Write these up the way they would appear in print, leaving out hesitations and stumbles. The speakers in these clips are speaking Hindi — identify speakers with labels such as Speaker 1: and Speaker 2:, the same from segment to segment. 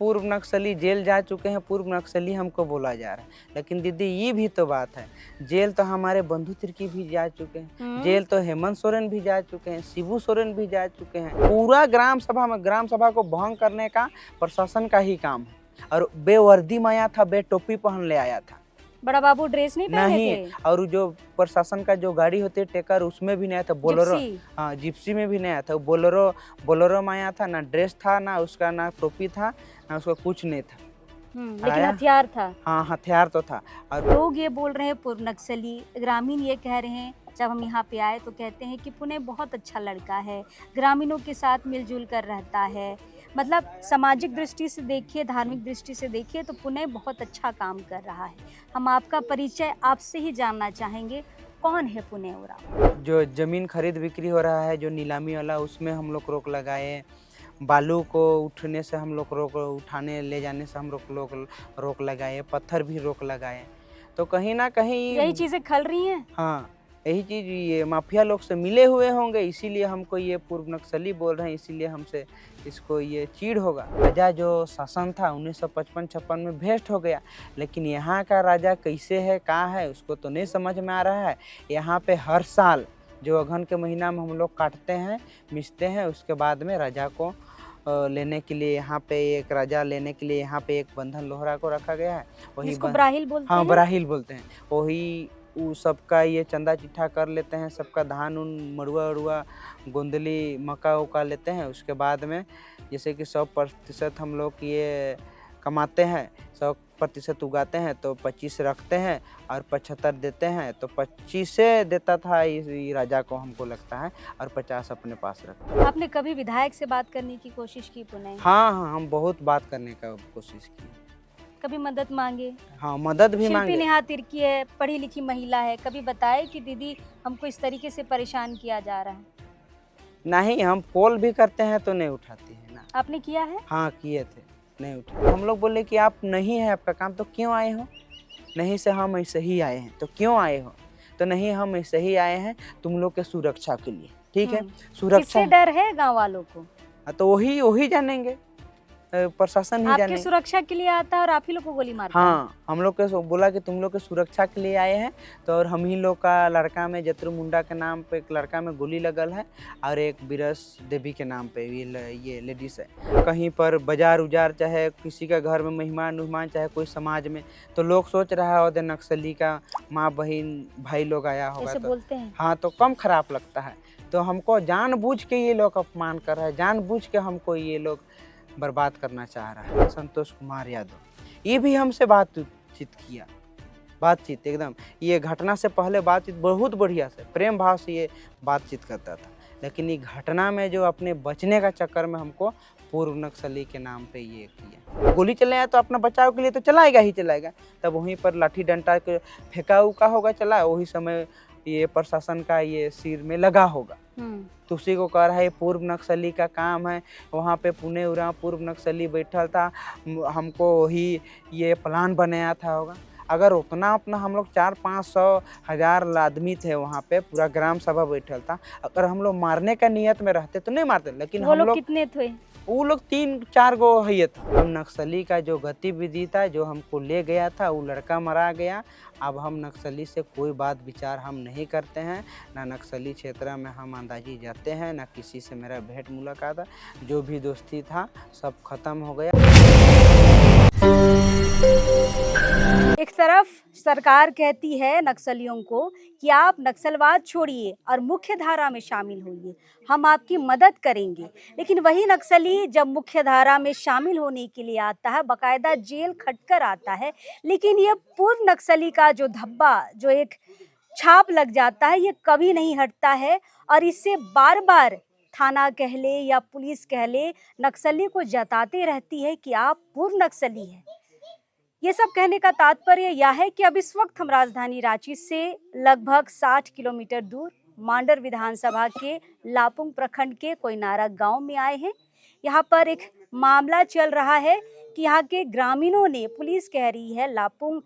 Speaker 1: पूर्व नक्सली जेल जा चुके हैं, पूर्व नक्सली हमको बोला जा रहा है। लेकिन दीदी ये भी तो बात है, जेल तो हमारे बंधु तिर्की भी जा चुके हैं, जेल तो हेमंत सोरेन भी जा चुके हैं, शिबू सोरेन भी जा चुके हैं। पूरा ग्राम सभा को भंग करने का प्रशासन का ही काम है। और बेवर्दी में आया था, बेटोपी पहन ले आया था।
Speaker 2: बड़ा बाबू ड्रेस नहीं पहने थे?
Speaker 1: और जो प्रशासन का जो गाड़ी होती है टेकर, उसमें भी नहीं आया था। बोलेरो, हाँ जिप्सी में भी नहीं आया था। बोलेरो में आया था, ना ड्रेस था, ना उसका ना टोपी था, ना उसका कुछ नहीं था।
Speaker 2: लेकिन हथियार था।
Speaker 1: हाँ हथियार तो था। और
Speaker 2: लोग ये बोल रहे हैं पूर्व नक्सली, ग्रामीण ये कह रहे हैं, जब हम यहाँ पे आए तो कहते हैं कि पुणे बहुत अच्छा लड़का है, ग्रामीणों के साथ मिलजुल कर रहता है। मतलब सामाजिक दृष्टि से देखिए, धार्मिक दृष्टि से देखिए तो पुणे बहुत अच्छा काम कर रहा है। हम आपका परिचय आपसे ही जानना चाहेंगे, कौन है पुणे उरांव?
Speaker 1: जो जमीन खरीद बिक्री हो रहा है, जो नीलामी वाला, उसमें हम लोग रोक लगाए। बालू को उठने से हम लोग उठाने ले जाने से हम रोक लगाए। पत्थर भी रोक लगाए। तो कहीं ना कहीं
Speaker 2: यही चीजें खल रही हैं।
Speaker 1: हाँ, यही चीज ये माफिया लोग से मिले हुए होंगे, इसीलिए हमको ये पूर्व नक्सली बोल रहे हैं, इसीलिए हमसे इसको ये चीड़ होगा। राजा जो शासन था 1955-56 में भेस्ट हो गया, लेकिन यहाँ का राजा कैसे है, कहाँ है, उसको तो नहीं समझ में आ रहा है। यहाँ पे हर साल जो अगहन के महीना में हम लोग काटते हैं, मिसते हैं, उसके बाद में राजा को लेने के लिए यहाँ पे एक राजा लेने के लिए यहाँ पे एक बंधन लोहरा को रखा गया है। वही
Speaker 2: बराहिल बोलते हैं।
Speaker 1: हाँ बराहिल बोलते हैं। वही सबका ये चंदा चिट्ठा कर लेते हैं, सबका धान उन मड़ुआ उड़ुआ गोंदली मक्का उका लेते हैं। उसके बाद में जैसे कि 100% हम लोग ये कमाते हैं, 100% उगाते हैं, तो 25 रखते हैं और 75 देते हैं। तो 25 देता था इस राजा को, हमको लगता है, और 50 अपने पास रखता है।
Speaker 2: आपने कभी विधायक से बात करने की कोशिश की पुणे?
Speaker 1: हाँ, हम बहुत बात करने का कोशिश की।
Speaker 2: कभी मदद मांगे?
Speaker 1: हाँ, मदद भी मांगे।
Speaker 2: शिल्पी नेहा तिर्की है, पढ़ी लिखी महिला है, कभी बताए कि दीदी हमको इस तरीके से परेशान किया जा रहा है?
Speaker 1: नहीं, हम कॉल भी करते हैं तो नहीं उठाती है ना।
Speaker 2: आपने किया है?
Speaker 1: हाँ किए थे, नहीं उठा। हम लोग बोले कि आप नहीं है आपका काम, तो क्यों आए हो? नहीं से हम ऐसे ही आए हैं। तो क्यों आए हो? तो नहीं, हम ऐसे ही आए हैं तुम लोग के सुरक्षा के लिए। ठीक है, सुरक्षा।
Speaker 2: किससे डर है गांव वालों को?
Speaker 1: तो वही जानेंगे, प्रशासन ही जानेंगे।
Speaker 2: आपकी सुरक्षा के लिए आता है और आप ही लोग को गोली मारता है?
Speaker 1: हाँ, हम लोग के बोला कि तुम लोग के सुरक्षा के लिए आए हैं। तो और हम ही लोग का लड़का में जत्रु मुंडा के नाम पे एक लड़का में गोली लगल है, और एक बिरस देवी के नाम पे ये लेडीज है। कहीं पर बाजार उजार, चाहे किसी का घर में मेहमान उहमान, चाहे कोई समाज में, तो लोग सोच रहा है नक्सली का माँ बहन भाई लोग आया होगा, तो
Speaker 2: बोलते हैं।
Speaker 1: हाँ, तो कम खराब लगता है। तो हमको जानबूझ के ये लोग अपमान कर रहे हैं, जानबूझ के हमको ये लोग बर्बाद करना चाह रहा है। संतोष कुमार यादव ये भी हमसे बातचीत एकदम, ये घटना से पहले बातचीत बहुत बढ़िया से प्रेम भाव से ये बातचीत करता था। लेकिन ये घटना में जो अपने बचने का चक्कर में हमको पूर्व नक्सली के नाम पे ये किया। गोली चलाया तो अपना बचाव के लिए तो चलाएगा ही चलाएगा। तब वहीं पर लाठी डंडा के फेंका उका होगा, चला, वही समय ये प्रशासन का ये सिर में लगा होगा। तो उसी को कह रहा है पूर्व नक्सली का काम है। वहाँ पे पुणे उरांव पूर्व नक्सली बैठल था, हमको वही ये प्लान बनाया था होगा। अगर उतना अपना हम लोग 400-500 आदमी थे वहाँ पे, पूरा ग्राम सभा बैठल था, अगर हम लोग मारने का नियत में रहते तो नहीं मारते। लेकिन
Speaker 2: वो लोग कितने थे?
Speaker 1: वो लोग 3-4 गो है था। हम नक्सली का जो गतिविधि था, जो हमको ले गया था, वो लड़का मरा गया। अब हम नक्सली से कोई बात विचार हम नहीं करते हैं, ना नक्सली क्षेत्र में हम अंदाजी जाते हैं, ना किसी से मेरा भेंट मुलाकात है। जो भी दोस्ती था सब खत्म हो गया।
Speaker 2: एक तरफ सरकार कहती है नक्सलियों को कि आप नक्सलवाद छोड़िए और मुख्य धारा में शामिल होइए, हम आपकी मदद करेंगे। लेकिन वही नक्सली जब मुख्य धारा में शामिल होने के लिए आता है, बाकायदा जेल खटकर आता है, लेकिन ये पूर्व नक्सली का जो धब्बा, जो एक छाप लग जाता है, ये कभी नहीं हटता है। और इससे बार बार थाना कह ले या पुलिस कह ले, नक्सली को जताते रहती है कि आप पूर्व नक्सली हैं। ये सब कहने का तात्पर्य यह है कि अब इस वक्त हम राजधानी रांची से लगभग 60 किलोमीटर दूर मांडर विधानसभा के लापुंग प्रखंड के कोयनारा गांव में आए हैं। यहाँ पर एक मामला चल रहा है कि यहाँ के ग्रामीणों ने, पुलिस कह रही है, लापुंग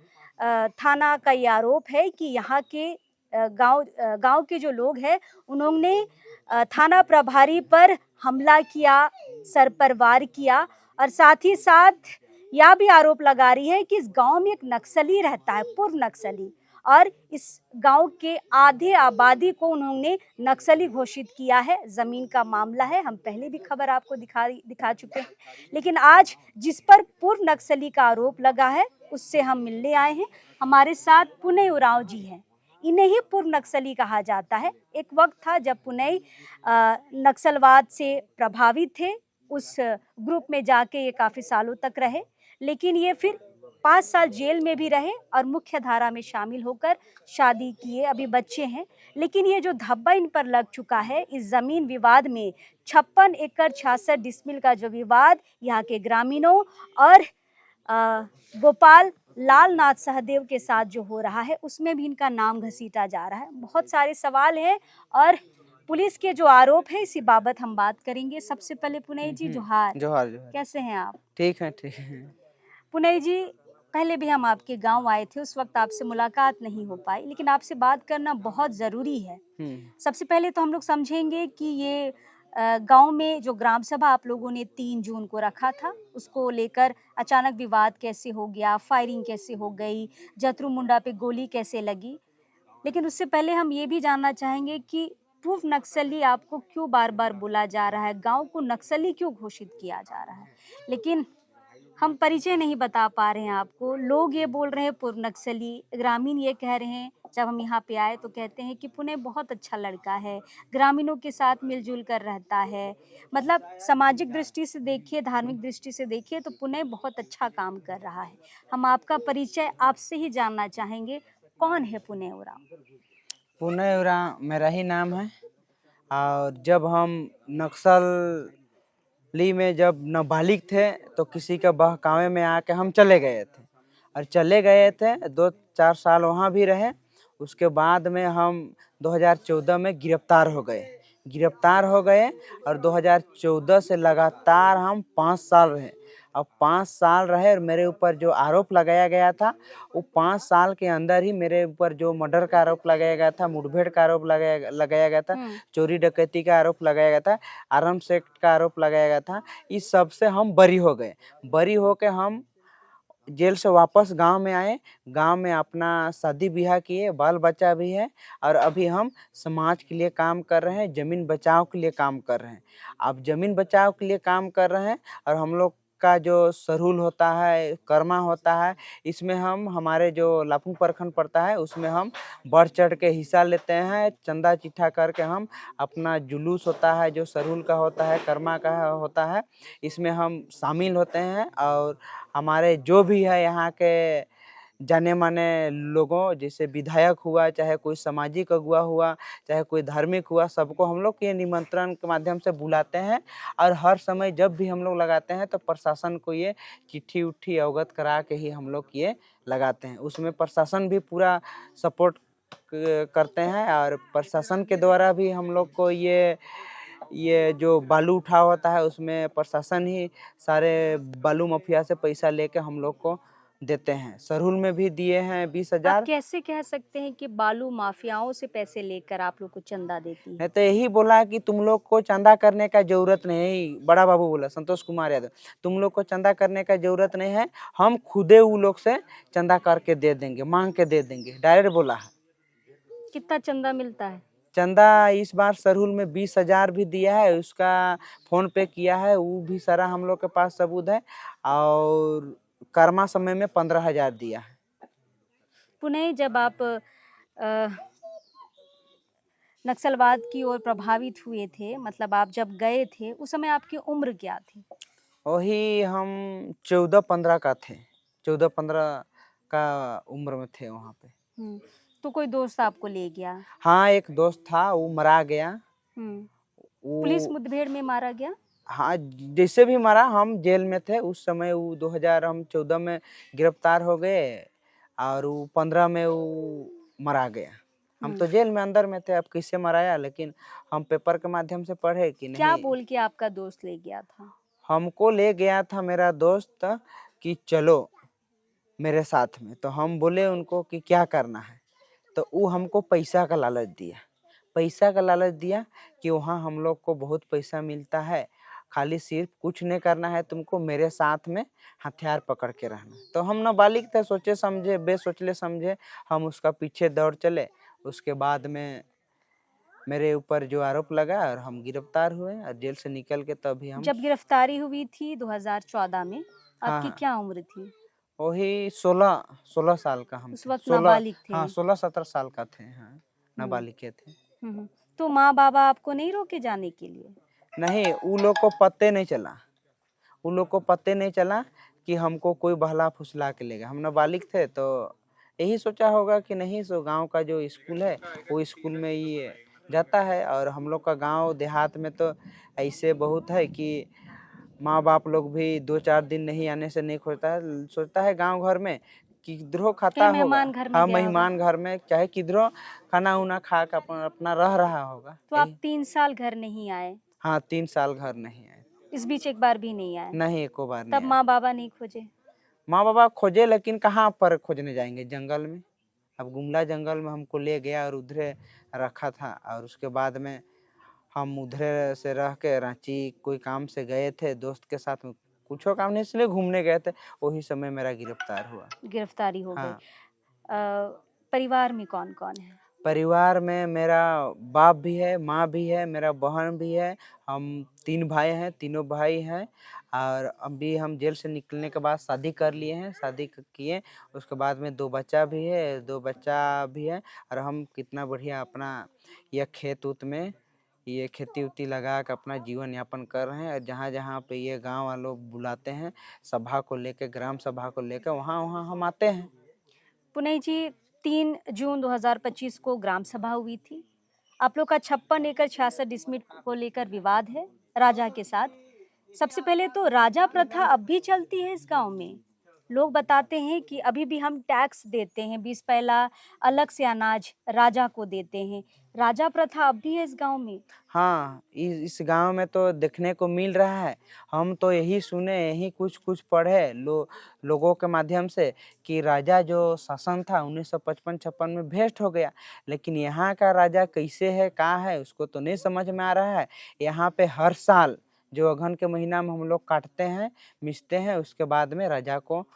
Speaker 2: थाना का ये आरोप है कि यहाँ के गांव के जो लोग हैं उन्होंने थाना प्रभारी पर हमला किया, सर पर वार किया और साथ ही साथ यह भी आरोप लगा रही है कि इस गांव में एक नक्सली रहता है, पूर्व नक्सली, और इस गांव के आधे आबादी को उन्होंने नक्सली घोषित किया है। जमीन का मामला है, हम पहले भी खबर आपको दिखा चुके हैं, लेकिन आज जिस पर पूर्व नक्सली का आरोप लगा है उससे हम मिलने आए हैं। हमारे साथ पुनई उरांव जी हैं, इन्हें ही पूर्व नक्सली कहा जाता है। एक वक्त था जब पुनई नक्सलवाद से प्रभावित थे, उस ग्रुप में जाके ये काफ़ी सालों तक रहे, लेकिन ये फिर 5 साल जेल में भी रहे और मुख्य धारा में शामिल होकर शादी किए, अभी बच्चे हैं। लेकिन ये जो धब्बा इन पर लग चुका है इस ज़मीन विवाद में, 56 एकड़ 66 डिसमिल का जो विवाद यहाँ के ग्रामीणों और गोपाल लाल नाथ सहदेव के साथ जो हो रहा है उसमें भी इनका नाम घसीटा जा रहा है। बहुत सारे सवाल हैं और पुलिस के जो आरोप है इसी बाबत हम बात करेंगे। सबसे पहले पुनई जी जोहार।
Speaker 1: जोहार जोहार।
Speaker 2: कैसे हैं आप?
Speaker 1: ठीक है ठीक है।
Speaker 2: पुनई जी, पहले भी हम आपके गांव आए थे, उस वक्त आपसे मुलाकात नहीं हो पाई, लेकिन आपसे बात करना बहुत ज़रूरी है। सबसे पहले तो हम लोग समझेंगे कि ये गांव में जो ग्राम सभा आप लोगों ने 3 जून को रखा था, उसको लेकर अचानक विवाद कैसे हो गया, फायरिंग कैसे हो गई, जतरू मुंडा पे गोली कैसे लगी। लेकिन उससे पहले हम ये भी जानना चाहेंगे कि पूर्व नक्सली आपको क्यों बार बार बोला जा रहा है, गांव को नक्सली क्यों घोषित किया जा रहा है। लेकिन हम परिचय नहीं बता पा रहे हैं आपको। लोग ये बोल रहे हैं पूर्व नक्सली, ग्रामीण ये कह रहे हैं, जब हम यहाँ पे आए तो कहते हैं कि पुनई बहुत अच्छा लड़का है, ग्रामीणों के साथ मिलजुल कर रहता है। मतलब सामाजिक दृष्टि से देखिए, धार्मिक दृष्टि से देखिए तो पुनई बहुत अच्छा काम कर रहा है। हम आपका परिचय आपसे ही जानना चाहेंगे, कौन है पुनई उरांव?
Speaker 1: पुनई उरांव मेरा ही नाम है। और जब हम नक्सली में जब नाबालिग थे तो किसी के बहकावे में आके हम चले गए थे, और चले गए थे 2-4 साल वहाँ भी रहे। उसके बाद में हम 2014 में गिरफ्तार हो गए और 2014 से लगातार हम 5 साल रहे। अब 5 साल रहे और मेरे ऊपर जो आरोप लगाया गया था वो 5 साल के अंदर ही मेरे ऊपर जो मर्डर का आरोप लगाया गया था, मुठभेड़ का आरोप लगाया गया था, चोरी डकैती का आरोप लगाया गया था, आर्म्स एक्ट का आरोप लगाया गया था। इस सब से हम बरी हो गए। बरी होके हम जेल से वापस गांव में आए। गांव में अपना शादी ब्याह किए, बाल बच्चा भी है, और अभी हम समाज के लिए काम कर रहे हैं, ज़मीन बचाव के लिए काम कर रहे हैं। अब ज़मीन बचाव के लिए काम कर रहे हैं और हम लोग का जो सरहुल होता है, कर्मा होता है, इसमें हम हमारे जो लापुंग प्रखंड पड़ता है उसमें हम बढ़ चढ़ के हिस्सा लेते हैं। चंदा चिट्ठा करके हम अपना जुलूस होता है, जो सरहुल का होता है, कर्मा का होता है, इसमें हम शामिल होते हैं। और हमारे जो भी है यहाँ के जाने माने लोगों, जैसे विधायक हुआ, चाहे कोई सामाजिक अगुआ हुआ, चाहे कोई धार्मिक हुआ, सबको हम लोग ये निमंत्रण के माध्यम से बुलाते हैं। और हर समय जब भी हम लोग लगाते हैं तो प्रशासन को ये चिट्ठी उट्ठी अवगत करा के ही हम लोग ये लगाते हैं। उसमें प्रशासन भी पूरा सपोर्ट करते हैं और प्रशासन के द्वारा भी हम लोग को ये जो बालू उठाव होता है उसमें प्रशासन ही सारे बालू माफिया से पैसा लेके हम लोग को देते हैं। सरहुल में भी दिए हैं 20,000।
Speaker 2: आप कैसे कह सकते हैं कि बालू माफियाओं से पैसे लेकर आप लोग को चंदा देती है?
Speaker 1: मैं तो यही बोला कि तुम लोग को चंदा करने का जरूरत नहीं। बड़ा बाबू बोला, संतोष कुमार यादव, तुम लोग को चंदा करने का जरूरत नहीं है, हम खुदे वो लोग से चंदा करके दे देंगे, मांग के दे देंगे, डायरेक्ट बोला है।
Speaker 2: कितना चंदा मिलता है?
Speaker 1: चंदा इस बार सरहुल में 20,000 भी दिया है, उसका फोन पे किया है, वो भी सारा हम लोग के पास सबूत है। और कर्मा समय में 15,000 दिया है।
Speaker 2: पुनः जब आप नक्सलवाद की ओर प्रभावित हुए थे, मतलब आप जब गए थे उस समय आपकी उम्र क्या थी?
Speaker 1: वही हम 14-15 का थे, 14-15 का उम्र में थे वहाँ पे।
Speaker 2: तो कोई दोस्त आपको ले गया?
Speaker 1: हाँ, एक दोस्त था, वो मरा गया।
Speaker 2: पुलिस मुठभेड़ में मारा गया?
Speaker 1: हाँ, जैसे भी मरा, हम जेल में थे उस समय। वो 2014 में गिरफ्तार हो गए और वो 15 में वो मरा गया। हम तो जेल में अंदर में थे, अब किससे मराया, लेकिन हम पेपर के माध्यम से पढ़े कि नहीं।
Speaker 2: क्या बोल के आपका दोस्त ले गया था?
Speaker 1: हमको ले गया था मेरा दोस्त कि चलो मेरे साथ में। तो हम बोले उनको कि क्या करना है, तो वो हमको पैसा का लालच दिया कि वहाँ हम लोग को बहुत पैसा मिलता है खाली सिर्फ कुछ नहीं करना है तुमको, मेरे साथ में हथियार पकड़ के रहना। तो हम नाबालिग थे, सोचे समझे बेसोचले समझे हम उसका पीछे दौड़ चले। उसके बाद में मेरे ऊपर जो आरोप लगा और हम गिरफ्तार हुए और जेल से निकल के तभी हम
Speaker 2: जब गिरफ्तारी हुई थी 2014 में,
Speaker 1: हाँ
Speaker 2: आपकी
Speaker 1: हाँ
Speaker 2: क्या उम्र थी?
Speaker 1: वही 16 साल का हम
Speaker 2: उस
Speaker 1: थे।
Speaker 2: वक्त
Speaker 1: 16
Speaker 2: नाबालिग थे।
Speaker 1: हाँ 16-17 साल का थे। हाँ
Speaker 2: हम्म
Speaker 1: नाबालिग के थे।
Speaker 2: हम्म। तो माँ बाबा आपको नहीं रोके जाने के लिए?
Speaker 1: नहीं, वो लोग को पते नहीं चला, उन लोग को पते नहीं चला कि हमको कोई बहला फुसला के लेगा। हम नाबालिग थे तो यही सोचा होगा कि नहीं सो गांव का जो स्कूल है वो स्कूल में ही जाता है। और हम लोग का गांव देहात में तो ऐसे बहुत है कि माँ बाप लोग भी 2-4 दिन नहीं आने से नहीं खोजता है, सोचता है गांव घर में कि किधरो खाता
Speaker 2: कहीं
Speaker 1: होगा।
Speaker 2: मेहमान घर में
Speaker 1: हाँ
Speaker 2: गया होगा।
Speaker 1: मेहमान घर में चाहे किधरो खाना उना खा के अपना अपना रह रहा होगा।
Speaker 2: तो आप 3 साल घर नहीं आए,
Speaker 1: हाँ 3 साल घर नहीं आए।
Speaker 2: इस बीच एक बार भी नहीं आए?
Speaker 1: नहीं एको बार नहीं
Speaker 2: तब
Speaker 1: आए।
Speaker 2: माँ बाबा नहीं खोजे?
Speaker 1: माँ बाबा खोजे लेकिन कहाँ पर खोजने जाएंगे, जंगल में। अब गुमला जंगल में हमको ले गया और उधरे रखा था। और उसके बाद में हम उधरे से रह के रांची कोई काम से गए थे दोस्त के साथ में, कुछ काम नहीं इसलिए घूमने गए थे, वही समय मेरा गिरफ्तार हुआ।
Speaker 2: गिरफ्तारी हो गई।
Speaker 1: हाँ
Speaker 2: परिवार में कौन कौन है?
Speaker 1: परिवार में मेरा बाप भी है, माँ भी है, मेरा बहन भी है। हम 3 भाई हैं, तीनों भाई हैं। और अभी हम जेल से निकलने के बाद शादी कर लिए हैं, शादी किए। उसके बाद में 2 बच्चा भी है, 2 बच्चा भी है। और हम कितना बढ़िया अपना यह खेत उत में ये खेती उती लगा के अपना जीवन यापन कर रहे हैं। और जहाँ जहाँ पे ये गांव वाले लोग बुलाते हैं सभा को लेके, ग्राम सभा को लेके, वहाँ वहाँ हम आते हैं।
Speaker 2: पुनई जी, 3 जून 2025 को ग्राम सभा हुई थी। आप लोग का 56 एकड़ 66 डिसमिल को लेकर विवाद है राजा के साथ। सबसे पहले तो राजा प्रथा अब भी चलती है इस गांव में। लोग बताते हैं कि अभी भी हम टैक्स देते हैं, 20 पहला अलग से अनाज राजा को देते हैं। राजा प्रथा अब भी है इस गांव में।
Speaker 1: हाँ इस गांव में तो देखने को मिल रहा है। हम तो यही सुने, यही कुछ कुछ पढ़े लोगों के माध्यम से कि राजा जो शासन था 1955-56 में भ्रष्ट हो गया। लेकिन यहाँ का राजा कैसे है, कहाँ है, उसको तो नहीं समझ में आ रहा है। यहाँ पे हर साल जो अगहन के महीना में हम लोग काटते हैं, मिसते हैं, उसके बाद में राजा को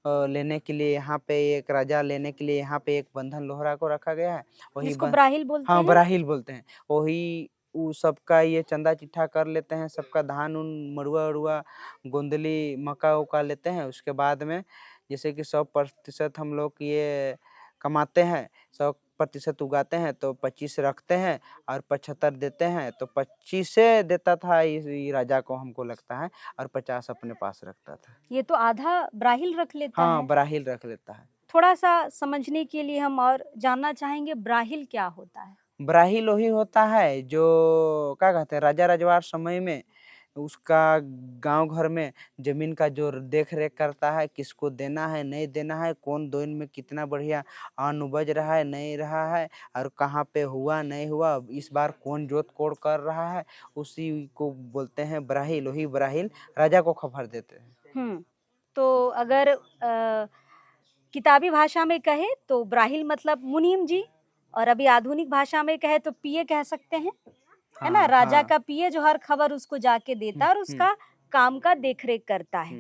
Speaker 1: लेने के लिए यहाँ पे एक राजा लेने के लिए यहाँ पे एक बंधन लोहरा को रखा गया है। वही
Speaker 2: जिसको ब्राहिल बोलते
Speaker 1: हाँ
Speaker 2: हैं।
Speaker 1: बराहिल बोलते हैं। वही उ सबका ये चंदा चिट्ठा कर लेते हैं, सबका धान उन मड़ुआ उड़ुआ गोंदली मक्का उका लेते हैं। उसके बाद में जैसे कि 100% हम लोग ये कमाते हैं, 100% उगाते हैं तो 25 रखते हैं और 75 देते हैं। तो 25 देता था इस राजा को हमको लगता है, और 50 अपने पास रखता था।
Speaker 2: ये तो आधा ब्राहिल रख लेता
Speaker 1: हाँ
Speaker 2: है।
Speaker 1: बराहिल रख लेता है।
Speaker 2: थोड़ा सा समझने के लिए हम और जानना चाहेंगे, ब्राहिल क्या होता है?
Speaker 1: ब्राहिल वही होता है जो क्या कहते हैं राजा रजवाड़ समय में उसका गांव घर में जमीन का जो देख रेख करता है, किसको देना है नहीं देना है, कौन दिन में कितना बढ़िया अन्न उपज रहा है नहीं रहा है, और कहाँ पे हुआ नहीं हुआ, इस बार कौन जोत कोड़ कर रहा है, उसी को बोलते हैं ब्राहिल। वही ब्राहिल राजा को खबर देते हैं।
Speaker 2: तो अगर किताबी भाषा में कहे तो ब्राहिल मतलब मुनीम जी, और अभी आधुनिक भाषा में कहे तो पीए कह सकते हैं, है ना।
Speaker 1: हाँ
Speaker 2: राजा
Speaker 1: हाँ
Speaker 2: का पीए जो हर खबर उसको जाके देता है और उसका काम का देखरेख करता है।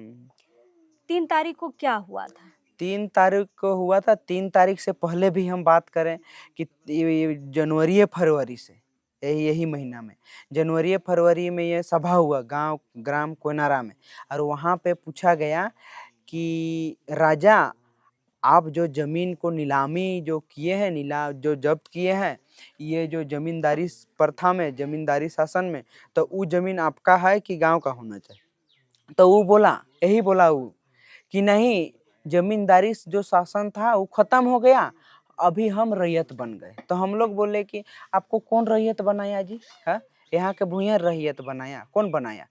Speaker 2: 3 तारीख को क्या हुआ था?
Speaker 1: 3 तारीख को हुआ था। 3 तारीख से पहले भी हम बात करें कि ये जनवरी फरवरी से यही महीना में जनवरी फरवरी में ये सभा हुआ गांव ग्राम कोयनारा में। और वहाँ पे पूछा गया कि राजा आप जो जमीन को नीलामी जो किए हैं, जो जब्त किए हैं, ये जो जमींदारी प्रथा में, जमींदारी शासन में, तो वो जमीन आपका है कि गांव का होना चाहिए। तो वो बोला, यही बोला वो कि नहीं, जमींदारी जो शासन था वो खत्म हो गया, अभी हम रैयत बन गए। तो हम लोग बोले कि आपको कौन रैयत बनाया जी? है यहाँ के भूया रैयत बनाया, कौन बनाया?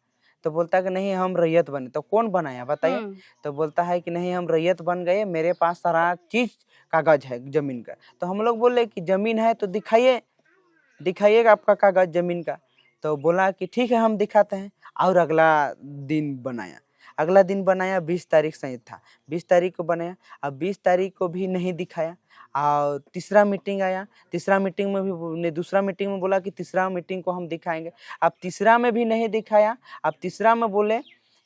Speaker 1: तो बोलता है कि नहीं हम रैयत बने। तो कौन बनाया बताइए? तो बोलता है कि नहीं हम रैयत बन गए, मेरे पास सारा चीज कागज है जमीन का। तो हम लोग बोले कि जमीन है तो दिखाइएगा आपका कागज जमीन का। तो बोला कि ठीक है हम दिखाते हैं। और अगला दिन बनाया, अगला दिन बनाया 20 तारीख संयुक्त था, 20 तारीख को बनाया, अब 20 तारीख को भी नहीं दिखाया। और तीसरा मीटिंग आया, तीसरा मीटिंग में भी दूसरा मीटिंग में बोला कि तीसरा मीटिंग को हम दिखाएंगे, अब तीसरा में भी नहीं दिखाया। अब तीसरा में बोले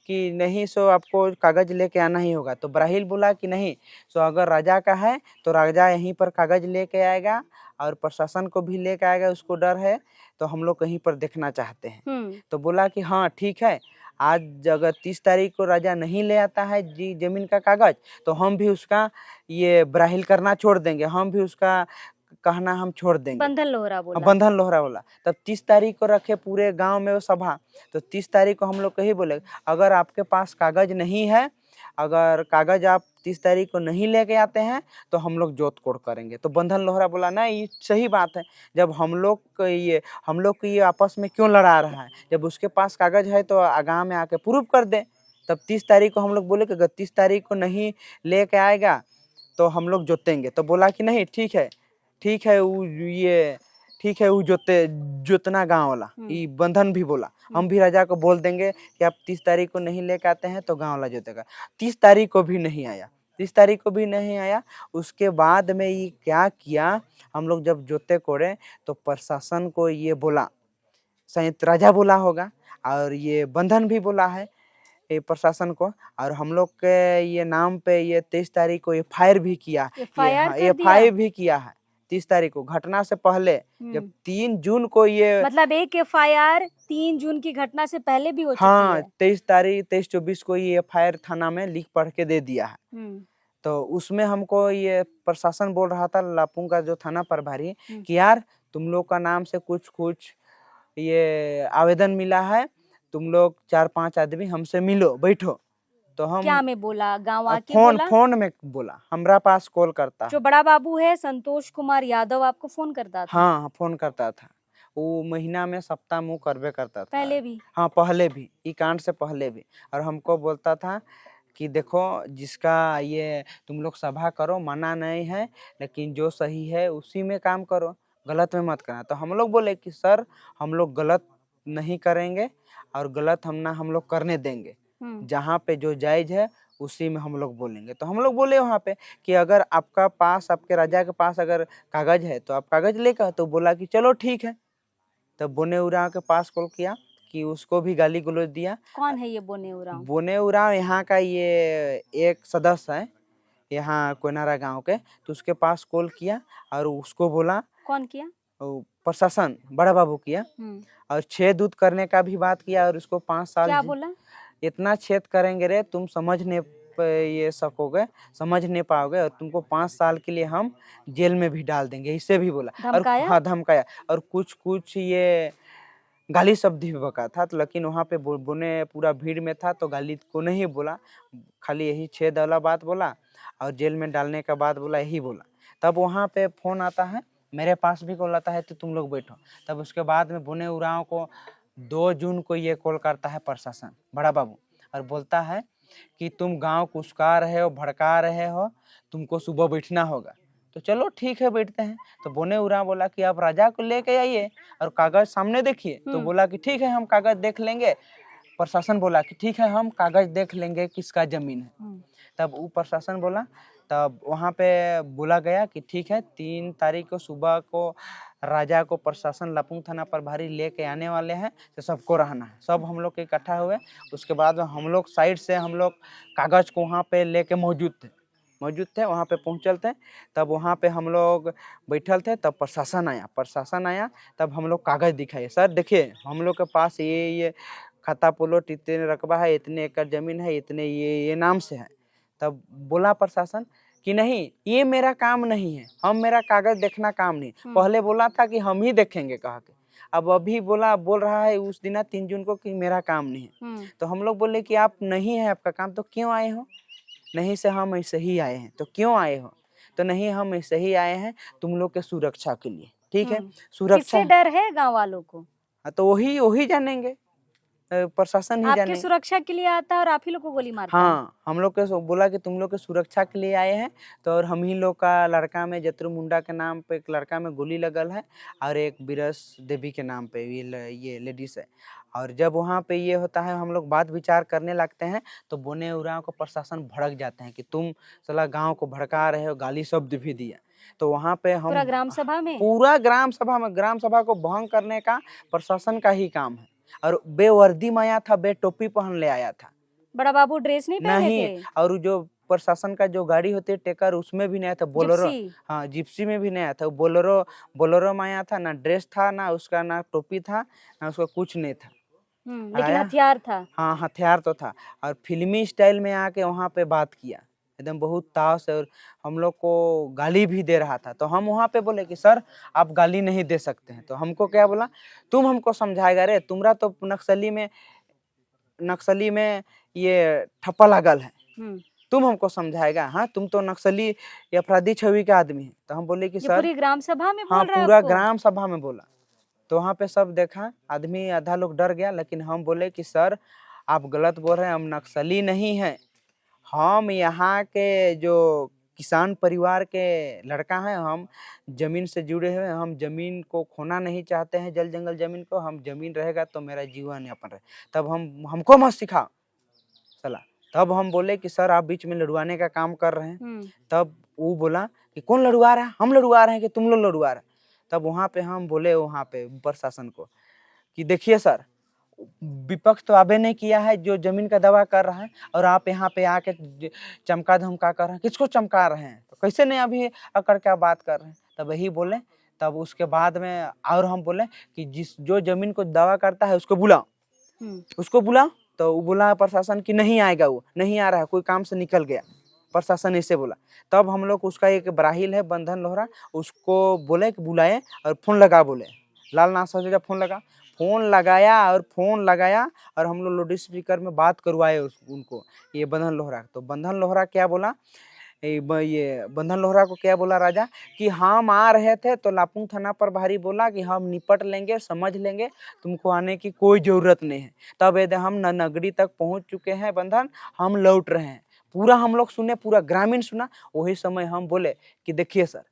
Speaker 1: कि नहीं सो आपको कागज लेके आना ही होगा। तो ब्राहिल बोला कि नहीं सो अगर राजा का है तो राजा यहीं पर कागज लेके आएगा और प्रशासन को भी लेके आएगा, उसको डर है तो हम लोग कहीं पर देखना चाहते हैं। तो बोला कि हाँ ठीक है, आज अगर 30 तारीख को राजा नहीं ले आता है जी जमीन का कागज तो हम भी उसका ये ब्राहिल करना छोड़ देंगे, हम भी उसका कहना हम छोड़ देंगे।
Speaker 2: बंधन लोहरा बोला।
Speaker 1: बंधन लोहरा बोला। तब 30 तारीख को रखे पूरे गांव में वो सभा। तो 30 तारीख को हम लोग कही बोले अगर आपके पास कागज नहीं है, अगर कागज आप 30 तारीख को नहीं लेके आते हैं तो हम लोग जोत कोड़ करेंगे। तो बंधन लोहरा बोला नहीं ये सही बात है, जब हम लोग को ये आपस में क्यों लड़ा रहा है, जब उसके पास कागज है तो आगाह में आके प्रूव कर दे। तब 30 तारीख को हम लोग बोले कि अगर 30 तारीख को नहीं लेके आएगा तो हम लोग जोतेंगे। तो बोला कि नहीं ठीक है ठीक है वो जोतना गांव वाला ये बंधन भी बोला हम भी राजा को बोल देंगे कि आप 30 तारीख को नहीं लेके आते हैं तो गांव वाला जोतेगा। 30 तारीख को भी नहीं आया, 30 तारीख को भी नहीं आया। उसके बाद में ये क्या किया, हम लोग जब जोते कोड़े तो प्रशासन को ये बोला, संयुक्त राजा बोला होगा और ये बंधन भी बोला है ये प्रशासन को, और हम लोग के ये नाम पे ये 23 तारीख को एफआईआर भी किया, एफआईआर भी किया है 30 तारीख को घटना से पहले। जब 3 जून को ये
Speaker 2: मतलब एक एफआईआर 3 जून की घटना से पहले भी हो चुकी
Speaker 1: हाँ
Speaker 2: है।
Speaker 1: 23-24 को ये एफआईआर थाना में लिख पढ़ के दे दिया है। तो उसमें हमको ये प्रशासन बोल रहा था लापुंग का जो थाना प्रभारी कि यार तुम लोग का नाम से कुछ ये आवेदन मिला है, तुम लोग 4-5 आदमी हमसे मिलो बैठो। तो हम
Speaker 2: क्या में बोला, गाँव आके बोला,
Speaker 1: फोन में बोला, हमरा पास कॉल करता
Speaker 2: जो बड़ा बाबू है संतोष कुमार यादव आपको फोन करता था?
Speaker 1: हाँ फोन करता था, वो महीना में सप्ताह मुँह करवे करता था
Speaker 2: पहले भी?
Speaker 1: हाँ पहले भी, ये कांड से पहले भी। और हमको बोलता था कि देखो जिसका ये तुम लोग सभा करो मना नहीं है, लेकिन जो सही है उसी में काम करो, गलत में मत करना। तो हम लोग बोले कि सर हम लोग गलत नहीं करेंगे और गलत हम लोग करने देंगे, जहाँ पे जो जायज है उसी में हम लोग बोलेंगे। तो हम लोग बोले वहाँ पे कि अगर आपका पास आपके राजा के पास अगर कागज है तो आप कागज लेकर। तो बोला कि चलो ठीक है। तब बोने उरांव के पास कॉल किया कि उसको भी गाली गलौज दिया।
Speaker 2: कौन है ये बोने उरांव?
Speaker 1: बोने उरांव यहाँ का ये एक सदस्य है यहाँ कोयनारा गांव के। तो उसके पास कॉल किया और उसको बोला,
Speaker 2: कौन किया?
Speaker 1: प्रशासन बड़ा बाबू किया, और छेद उद करने का भी बात किया और उसको 5 साल
Speaker 2: क्या बोला?
Speaker 1: इतना छेद करेंगे रे तुम समझ नहीं ये सकोगे, समझ नहीं पाओगे, और तुमको 5 साल के लिए हम जेल में भी डाल देंगे, इसे भी बोला। और हाँ धमकाया और कुछ ये गाली शब्द भी बका था। तो लेकिन वहाँ पे बोने पूरा भीड़ में था तो गाली को नहीं बोला, खाली यही छेद वाला बात बोला और जेल में डालने का बात बोला, यही बोला। तब वहाँ पे फोन आता है, मेरे पास भी कॉल आता है तो तुम लोग बैठो। तब उसके बाद में बोने उरांव को 2 जून को ये कॉल करता है प्रशासन बड़ा बाबू और बोलता है कि तुम गांव को उस्का रहे हो, भड़का रहे हो, तुमको सुबह बैठना होगा। तो चलो ठीक है बैठते हैं। तो बोने उरांव बोला कि आप राजा को लेके आइए और कागज सामने देखिए। तो बोला कि ठीक है हम कागज देख लेंगे। प्रशासन बोला कि ठीक है हम कागज देख लेंगे किसका जमीन है। तब वो प्रशासन बोला, तब वहाँ पे बोला गया कि ठीक है 3 तारीख को सुबह को राजा को प्रशासन लापुंग थाना प्रभारी लेके आने वाले हैं, तो सबको रहना है। सब हम लोग इकट्ठा हुए। उसके बाद में हम लोग साइड से हम लोग कागज को वहाँ पे लेके मौजूद थे, वहाँ पे पहुँचल थे। तब वहाँ पे हम लोग बैठल थे, तब प्रशासन आया। तब हम लोग कागज दिखाए, सर देखिए हम लोग के पास ये खाता प्लॉट इतने रकबा है, इतने एकड़ जमीन है, इतने ये नाम से है। तब बोला प्रशासन कि नहीं ये मेरा काम नहीं है, हम मेरा कागज देखना काम नहीं। पहले बोला था कि हम ही देखेंगे कहा के, अब अभी बोल रहा है उस दिन 3 जून को कि मेरा काम नहीं है। तो हम लोग बोले कि आप नहीं है आपका काम तो क्यों आए हो? नहीं से हम ऐसे ही आए हैं। तो क्यों आए हो? तो नहीं हम ऐसे ही आए हैं तुम लोग के सुरक्षा के लिए। ठीक है सुरक्षा
Speaker 2: किससे डर है गाँव वालों को?
Speaker 1: तो वही जानेंगे, प्रशासन ही
Speaker 2: आपके
Speaker 1: जाने।
Speaker 2: सुरक्षा के लिए आता है और आप ही लोग को गोली मारता है?
Speaker 1: हाँ हम लोग के बोला कि तुम लोग के सुरक्षा के लिए आए हैं। तो और हम ही लोग का लड़का में जत्रु मुंडा के नाम पे एक लड़का में गोली लगल है और एक बिरस देवी के नाम पे ये लेडीज है। और जब वहाँ पे ये होता है, हम लोग बात विचार करने लगते हैं, तो बोने उराव को प्रशासन भड़क जाते हैं कि तुम साला गांव को भड़का रहे हो, गाली शब्द भी दिया। तो वहाँ पे हम
Speaker 2: पूरा ग्राम सभा में?
Speaker 1: पूरा ग्राम सभा में, ग्राम सभा को भंग करने का प्रशासन का ही काम है। और बेवर्दी में आया था, बे टोपी पहन ले आया था,
Speaker 2: बड़ा बाबू ड्रेस नहीं पहने
Speaker 1: नहीं।
Speaker 2: थे?
Speaker 1: और जो प्रशासन का जो गाड़ी होती है टेकर, उसमें भी नहीं आया था, बोलेरो।
Speaker 2: जिप्सी?
Speaker 1: हाँ, जिप्सी में भी नहीं आया था, बोलेरो, बोलेरो में आया था। ना ड्रेस था, ना उसका, ना टोपी था, ना उसका कुछ नहीं था।
Speaker 2: लेकिन
Speaker 1: आया,
Speaker 2: हथियार था।
Speaker 1: हाँ हथियार तो था। और फिल्मी स्टाइल में आके वहाँ पे बात किया, एकदम बहुत ताव से, और हम लोग को गाली भी दे रहा था। तो हम वहाँ पे बोले कि सर आप गाली नहीं दे सकते हैं। तो हमको क्या बोला, तुम हमको समझाएगा रे, तुम्हारा तो नक्सली में ये ठप्पा लागल है, तुम हमको समझाएगा? हाँ, तुम तो नक्सली या अपराधी छवि के आदमी है। तो हम बोले कि
Speaker 2: ये
Speaker 1: सर,
Speaker 2: पूरी ग्राम सभा में
Speaker 1: हाँ
Speaker 2: बोल रहा है
Speaker 1: पूरा
Speaker 2: आपको?
Speaker 1: ग्राम सभा में बोला। तो वहाँ पे सब देखा, आदमी आधा लोग डर गया, लेकिन हम बोले कि सर आप गलत बोल रहे हैं, हम नक्सली नहीं हैं, हम यहाँ के जो किसान परिवार के लड़का हैं, हम जमीन से जुड़े हुए हैं, हम जमीन को खोना नहीं चाहते हैं, जल जंगल जमीन को, हम जमीन रहेगा तो मेरा जीवन यापन रहे। तब हमको मत सिखाओ सला। तब हम बोले कि सर आप बीच में लड़वाने का काम कर रहे हैं। तब वो बोला कि कौन लड़वा रहा है, हम लड़वा रहे हैं कि तुम लोग लड़वा रहे? तब वहाँ पे हम बोले, वहाँ पे प्रशासन को कि देखिए सर, विपक्ष तो आबे नहीं किया है जो जमीन का दावा कर रहा है, और आप यहाँ पे आके चमका धमका कर रहे हैं। किसको चमका रहे हैं? तो कैसे नहीं अभी अकड़ क्या बात कर रहे हैं? तब यही बोले। तब उसके बाद में और हम बोले कि जो जमीन को दावा करता है उसको बुलाओ, उसको बुलाओ। तो वो बोला प्रशासन की नहीं आएगा, वो नहीं आ रहा है, कोई काम से निकल गया, प्रशासन ऐसे बोला। तब हम लोग, उसका एक ब्राहिल है बंधन लोहरा, उसको बोले कि बुलाए और फोन लगा, बोले लाल नाथ सचेजा फोन लगा। फोन लगाया और हम लोग लाउड स्पीकर में बात करवाए उनको, ये बंधन लोहरा। तो बंधन लोहरा क्या बोला, ये बंधन लोहरा को क्या बोला राजा कि हम आ रहे थे तो लापुंग थाना पर भारी बोला कि हम निपट लेंगे, समझ लेंगे, तुमको आने की कोई जरूरत नहीं है। तब यदि हम नगरी तक पहुंच चुके हैं बंधन, हम लौट रहे हैं। पूरा हम लोग सुने, पूरा ग्रामीण सुना। वही समय हम बोले कि देखिए सर,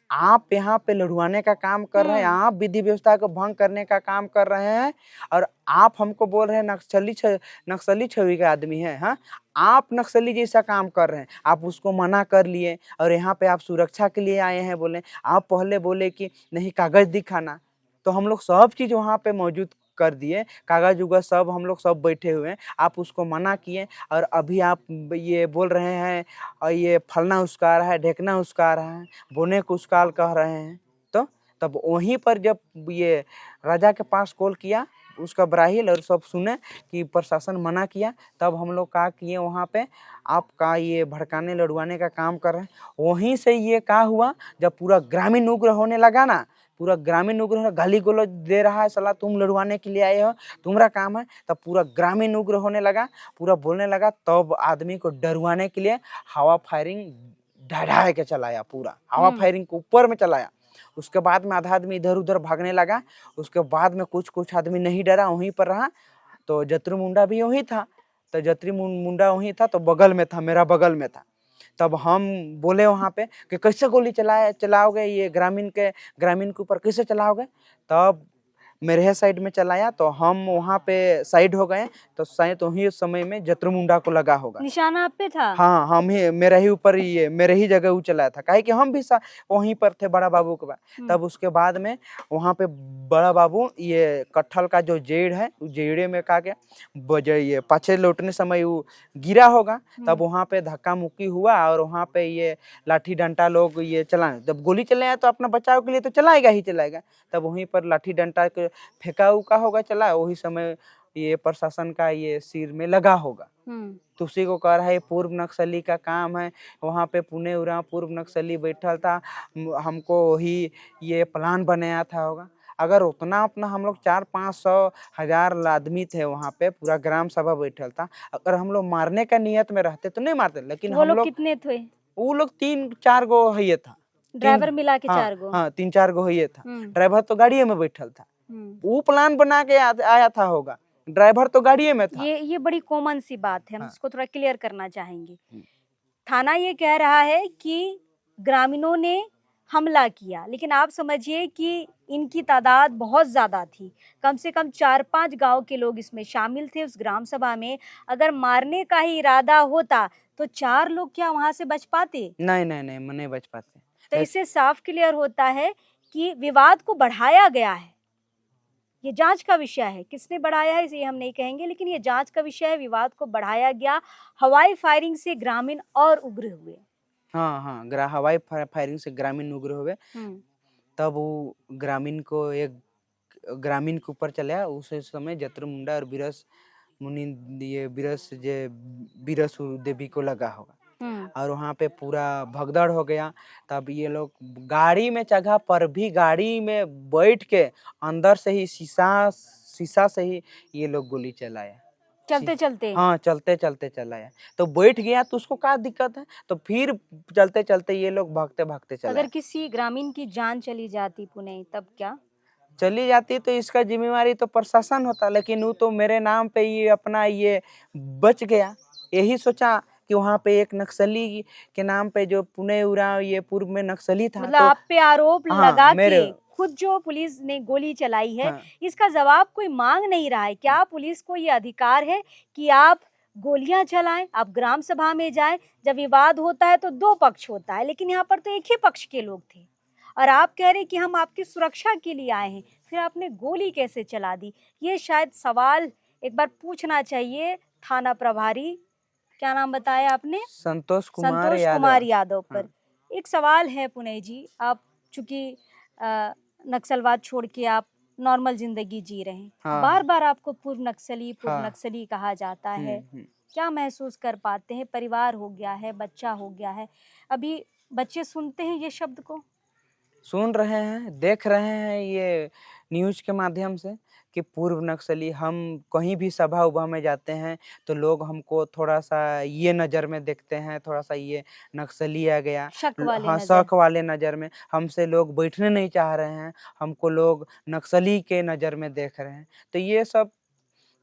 Speaker 1: आप यहाँ पे लड़वाने का काम कर रहे हैं, आप विधि व्यवस्था को भंग करने का काम कर रहे हैं, और आप हमको बोल रहे हैं नक्सली छवि का आदमी है। हाँ, आप नक्सली जैसा काम कर रहे हैं। आप उसको मना कर लिए, और यहाँ पे आप सुरक्षा के लिए आए हैं। बोले आप पहले बोले कि नहीं कागज दिखाना, तो हम लोग सब चीज वहाँ पे मौजूद कर दिए, कागज उगज सब, हम लोग सब बैठे हुए हैं। आप उसको मना किए, और अभी आप ये बोल रहे हैं, और ये फलना उसका रहा है, ढेकना उसका रहा है, बोने को उसकाल कह रहे हैं। तो तब वहीं पर जब ये राजा के पास कॉल किया, उसका ब्राहिल और सब सुने कि प्रशासन मना किया, तब हम लोग क्या किए, वहाँ पे आपका ये भड़काने लड़वाने का काम कर रहे हैं। वहीं से ये क्या हुआ, जब पूरा ग्रामीण उग्र होने लगा ना, पूरा ग्रामीण उग्र गाली गलौज दे रहा है, सला तुम लड़वाने के लिए आए हो, तुम्हारा काम है। तब पूरा ग्रामीण उग्र होने लगा, पूरा बोलने लगा। तब आदमी को डरवाने के लिए हवा फायरिंग ढाई के चलाया, पूरा हवा फायरिंग को ऊपर में चलाया। उसके बाद में आधा आदमी इधर उधर भागने लगा। उसके बाद में कुछ आदमी नहीं डरा, वहीं पर रहा। तो जत्री मुंडा भी वहीं था, तो जत्री मुंडा वहीं था, तो बगल में था, मेरा बगल में था। तब हम बोले वहाँ पे कि कैसे गोली चलाओगे, ये ग्रामीण के ऊपर कैसे चलाओगे? तब मेरे साइड में चलाया, तो हम वहाँ पे साइड हो गए। तो शायद वही समय में जत्रमुंडा को लगा होगा,
Speaker 2: निशाना आप पे था?
Speaker 1: हाँ, हम ही, मेरे ही ऊपर, ये मेरे ही जगह वो चलाया था, काहे कि हम भी वहीं पर थे बड़ा बाबू के बाद। तब उसके बाद में वहाँ पे बड़ा बाबू ये कटहल का जो जेड़ है, उस जेड़े में का के ये पाछे लौटने समय वो गिरा होगा। तब वहाँ पे धक्का मुक्की हुआ, और वहाँ पे ये लाठी डंडा लोग ये चलाए। जब गोली चलाया तो अपना बचाव के लिए तो चलाएगा ही चलाएगा। तब वहीं पर लाठी डंडा के फेंका उका होगा, चला, वही समय ये प्रशासन का ये सिर में लगा होगा। तो उसी को कह रहा है पूर्व नक्सली का काम है। वहाँ पे पुणे उरा पूर्व नक्सली बैठल था, हमको वही ये प्लान बनाया था होगा। अगर उतना अपना हम लोग 400-500 आदमी थे वहाँ पे, पूरा ग्राम सभा बैठल था, अगर हम लोग मारने का नियत में रहते तो नहीं मारते। लेकिन
Speaker 2: वो
Speaker 1: हम
Speaker 2: लोग
Speaker 1: लोग
Speaker 2: कितने थे?
Speaker 1: वो लोग 3-4 गो है था,
Speaker 2: ड्राइवर मिला के 4 गो?
Speaker 1: हाँ 3-4 गो है था। ड्राइवर तो गाड़ी में बैठल था, वो प्लान बना के आया था होगा, ड्राइवर तो गाड़ी में था।
Speaker 2: ये बड़ी कॉमन सी बात है, हम इसको थोड़ा क्लियर करना चाहेंगे। थाना ये कह रहा है कि ग्रामीणों ने हमला किया, लेकिन आप समझिए कि इनकी तादाद बहुत ज़्यादा थी। कम से कम 4-5 गाँव के लोग इसमें शामिल थे उस ग्राम सभा में। अगर मारने का ही इरादा होता, तो 4 लोग क्या वहाँ से बच पाते?
Speaker 1: नहीं, नहीं, नहीं, नहीं बच पाते।
Speaker 2: तो
Speaker 1: लेक
Speaker 2: इससे साफ क्लियर होता है कि विवाद को बढ़ाया गया है। ये जाँच का विषय है, किसने बढ़ाया है ये हम नहीं कहेंगे, लेकिन ये जाँच का विषय है, विवाद को बढ़ाया गया। हवाई फायरिंग से ग्रामीण और उग्र हुए।
Speaker 1: हाँ, हाँ, हवाई फायरिंग से ग्रामीण उग्र हुए।
Speaker 2: हुँ।
Speaker 1: तब वो ग्रामीण के ऊपर चला। उस समय जत्र मुंडा और मुनि ये बिरस देवी को लगा होगा
Speaker 2: हुँ।
Speaker 1: और वहाँ पे पूरा भगदड़ हो गया। तब ये लोग गाड़ी में जगह पर भी गाड़ी में बैठ के अंदर से ही शीशा से ही ये लोग गोली चलाया।
Speaker 2: चलते-चलते।
Speaker 1: हाँ, चलते-चलते चलाया। तो बैठ गया तो उसको क्या दिक्कत है? तो फिर चलते-चलते ये लोग भागते-भागते
Speaker 2: अगर
Speaker 1: चलाए।
Speaker 2: किसी ग्रामीण की जान चली जाती पुणे, तब क्या?
Speaker 1: चली जाती तो इसका जिम्मेवारी तो प्रशासन होता, लेकिन वो तो मेरे नाम पे ये अपना ये बच गया। यही सोचा कि वहाँ पे एक नक्सली के नाम पे जो पुणे उरा ये पूर्व में नक्सली था
Speaker 2: मतलब
Speaker 1: तो
Speaker 2: आप पे आरोप
Speaker 1: हाँ,
Speaker 2: लगा
Speaker 1: मेरे
Speaker 2: के खुद जो पुलिस ने गोली चलाई है,
Speaker 1: हाँ,
Speaker 2: इसका जवाब कोई मांग नहीं रहा है। क्या पुलिस को ये अधिकार है कि आप गोलियां चलाएं, आप ग्राम सभा में जाएं? जब विवाद होता है तो 2 पक्ष होता है, लेकिन यहाँ पर तो एक ही पक्ष के लोग थे और आप कह रहे हैं कि हम आपकी सुरक्षा के लिए आए हैं, फिर आपने गोली कैसे चला दी? ये शायद सवाल एक बार पूछना चाहिए थाना प्रभारी, क्या नाम बताया आपने?
Speaker 1: संतोष कुमार
Speaker 2: संतोष
Speaker 1: यादव।
Speaker 2: कुमार यादव
Speaker 1: हाँ,
Speaker 2: पर। एक सवाल है पुनः जी, आप चूँकि नक्सलवाद छोड़ के आप नॉर्मल ज़िंदगी जी रहे हैं।
Speaker 1: हाँ,
Speaker 2: बार-बार आपको पूर्व
Speaker 1: हाँ,
Speaker 2: नक्सली कहा जाता है।
Speaker 1: हुँ।
Speaker 2: क्या महसूस कर पाते हैं? परिवार हो गया है, बच्चा हो गया है। अभी बच्चे सुनते हैं ये शब्द को?
Speaker 1: सुन रहे हैं, देख रहे हैं ये न्यूज़ के माध्यम से कि पूर्व नक्सली। हम कहीं भी सभा-उभा में जाते हैं तो लोग हमको थोड़ा-सा ये नज़र में देखते हैं, थोड़ा-सा ये नक्सली आ गया।
Speaker 2: शक वाले
Speaker 1: हाँ,
Speaker 2: नज़र।
Speaker 1: शक वाले नज़र में हमसे लोग बैठने नहीं चाह रहे हैं, हमको लोग नक्सली के नज़र में देख रहे हैं। तो ये सब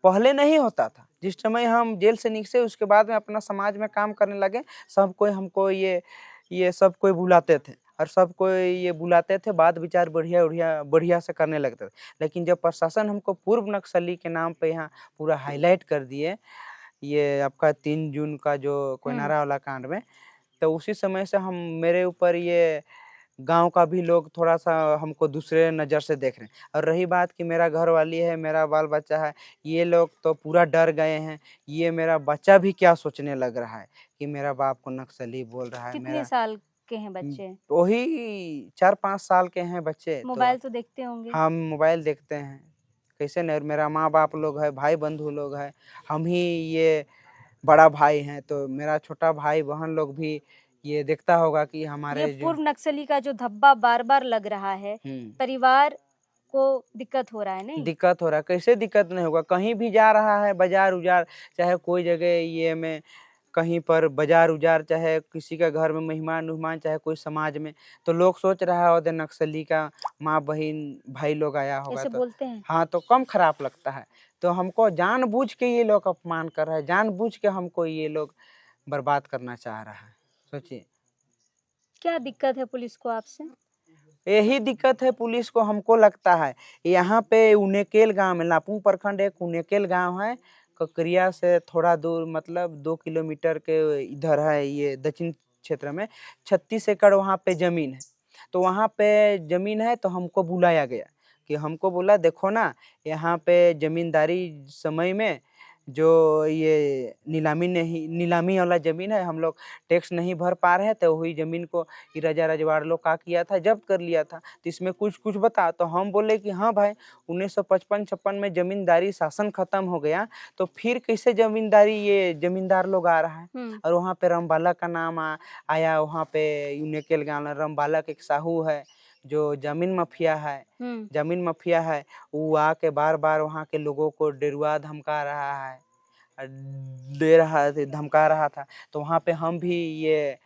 Speaker 1: पहले नहीं होता था। जिस समय हम जेल से निकले उसके बाद में अपना समाज में काम करने लगे, सब कोई हमको ये सब कोई बुलाते थे और सब कोई ये बुलाते थे, बात विचार बढ़िया बढ़िया से करने लगते थे। लेकिन जब प्रशासन हमको पूर्व नक्सली के नाम पे यहाँ पूरा हाइलाइट कर दिए, ये आपका 3 जून का जो
Speaker 2: हुँ।
Speaker 1: कोयनारा वाला कांड में, तो उसी समय से हम मेरे ऊपर ये गाँव का भी लोग थोड़ा-सा हमको दूसरे नज़र से देख रहे हैं। और रही बात कि मेरा घरवाली है, मेरा बाल-बच्चा है, ये लोग तो पूरा डर गए हैं। ये मेरा बच्चा भी क्या सोचने लग रहा है कि मेरा बाप को नक्सली बोल रहा है।
Speaker 2: कितने साल के हैं बच्चे?
Speaker 1: वही 4-5 साल के हैं बच्चे। तो
Speaker 2: मोबाइल तो देखते होंगे?
Speaker 1: हम मोबाइल देखते हैं, कैसे नहीं। और मेरा माँ-बाप लोग है, भाई-बंधु लोग हैं, हम ही ये बड़ा भाई हैं, तो मेरा छोटा भाई-बहन लोग भी ये देखता होगा कि
Speaker 2: ये
Speaker 1: हमारे जो
Speaker 2: पूर्व नक्सली का जो धब्बा बार-बार लग रहा है,
Speaker 1: हुँ।
Speaker 2: परिवार को दिक्कत हो रहा है, नहीं?
Speaker 1: दिक्कत हो रहा है, कैसे दिक्कत नहीं होगा? कहीं भी जा रहा है बाज़ार-उजार, चाहे कोई जगह ये में कहीं पर बाज़ार-उजार, चाहे किसी के घर में मेहमान-उहमान, चाहे कोई समाज में, तो लोग सोच रहा है ओदे नक्सली का माँ-बहिन, भाई लोग आया होगा
Speaker 2: ऐसे
Speaker 1: तो
Speaker 2: बोलते हैं?
Speaker 1: हाँ, तो कम खराब लगता है। तो हमको जानबूझ के ये लोग अपमान कर रहा है, जानबूझ के हमको ये लोग बर्बाद करना चाह रहा है। सोचिए।
Speaker 2: क्या दिक्कत है पुलिस को आपसे?
Speaker 1: यही दिक्कत है पुलिस को, हमको लगता है। यहाँ पे उनेकेल गाँव में, लापुंग प्रखंड एक उनेकेल गाँव है, ककरिया से थोड़ा दूर, मतलब 2 किलोमीटर के इधर है ये दक्षिण क्षेत्र में। 36 एकड़ वहाँ पे ज़मीन है। तो वहाँ पे ज़मीन है तो हमको बुलाया गया कि हमको बोला देखो ना, यहाँ पे ज़मींदारी समय में जो ये नीलामी वाला ज़मीन है, हम लोग टैक्स नहीं भर पा रहे हैं, तो वही ज़मीन को ये राजा रजवाड़ लोग क्या किया था, जब्त कर लिया था। तो इसमें कुछ बता। तो हम बोले कि हाँ भाई, 1955-56 में ज़मींदारी शासन खत्म हो गया, तो फिर कैसे ज़मींदारी ये ज़मींदार लोग आ रहा है।
Speaker 2: हुँ।
Speaker 1: और वहाँ पे रामबालक का नाम आया। वहाँ पे यूनेकेल गाँव में रामबालक एक साहू है, जो
Speaker 2: हुँ।
Speaker 1: ज़मीन माफिया है। वो आके बार-बार वहाँ के लोगों को डरवा धमका रहा है, अ, धमका रहा था। तो वहाँ पे हम भी ये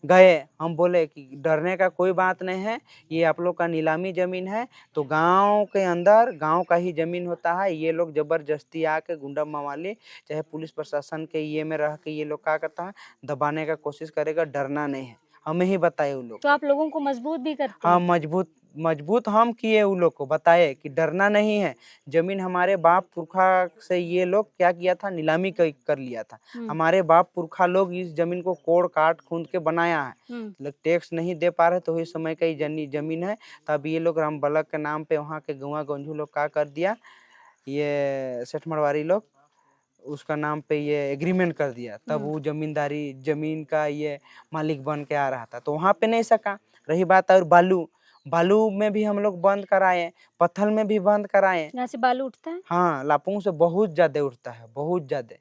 Speaker 1: गए, हम बोले कि डरने का कोई बात नहीं है, ये आप लोग का नीलामी ज़मीन है, तो गाँव के अंदर गाँव का ही ज़मीन होता है। ये लोग ज़बरदस्ती आके गुंडा मवाली, चाहे पुलिस प्रशासन के ये में रह के ये लोग क्या करता है, दबाने का कोशिश करेगा, डरना नहीं है। हमें ही बताए वो लोग।
Speaker 2: तो आप लोगों को मजबूत भी करते
Speaker 1: हाँ,
Speaker 2: हैं।
Speaker 1: मजबूत हम किए उन लोग को, बताए कि डरना नहीं है। जमीन हमारे बाप पुरखा से ये लोग क्या किया था, नीलामी कर लिया था। हमारे बाप पुरखा लोग इस जमीन को कोड़ काट खूंद के बनाया है। लोग टैक्स नहीं दे पा रहे तो इस समय का ये जमीन है। तब ये लोग राम बलक के नाम पे वहाँ के गौवा गंझू लोग क्या कर दिया, ये सेठ मरवारी लोग उसका नाम पे ये एग्रीमेंट कर दिया। तब वो जमीन का ये मालिक बन के आ रहा था, तो वहाँ पे नहीं सका। रही बात और बालू में भी हम लोग बंद कराए, पत्थर में भी बंद कराए।
Speaker 2: यहाँ से बालू उठता है।
Speaker 1: हाँ, लापुंग से बहुत ज्यादा उठता है, बहुत ज्यादा